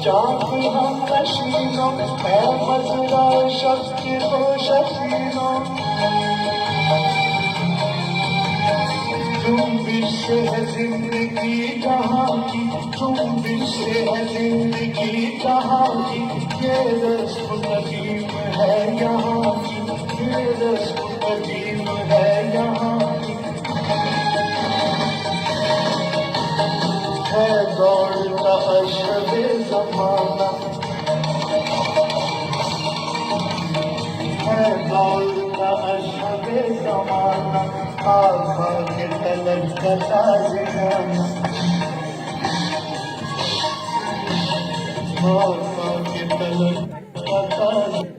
चांद हम नशीनों है मजरा शब्द को शकीनों तुम से है जिंदगी जहाँ की तुम से है जिंदगी जहाँ की ये रस्म कदीम है यहाँ की ये रस्म कदीम है यहाँ की है दौड़ता अशबे ज़माना है दौड़ता अशबे ज़माना आका के तलक का ताज़गाना आका के तलक का ताज़गाना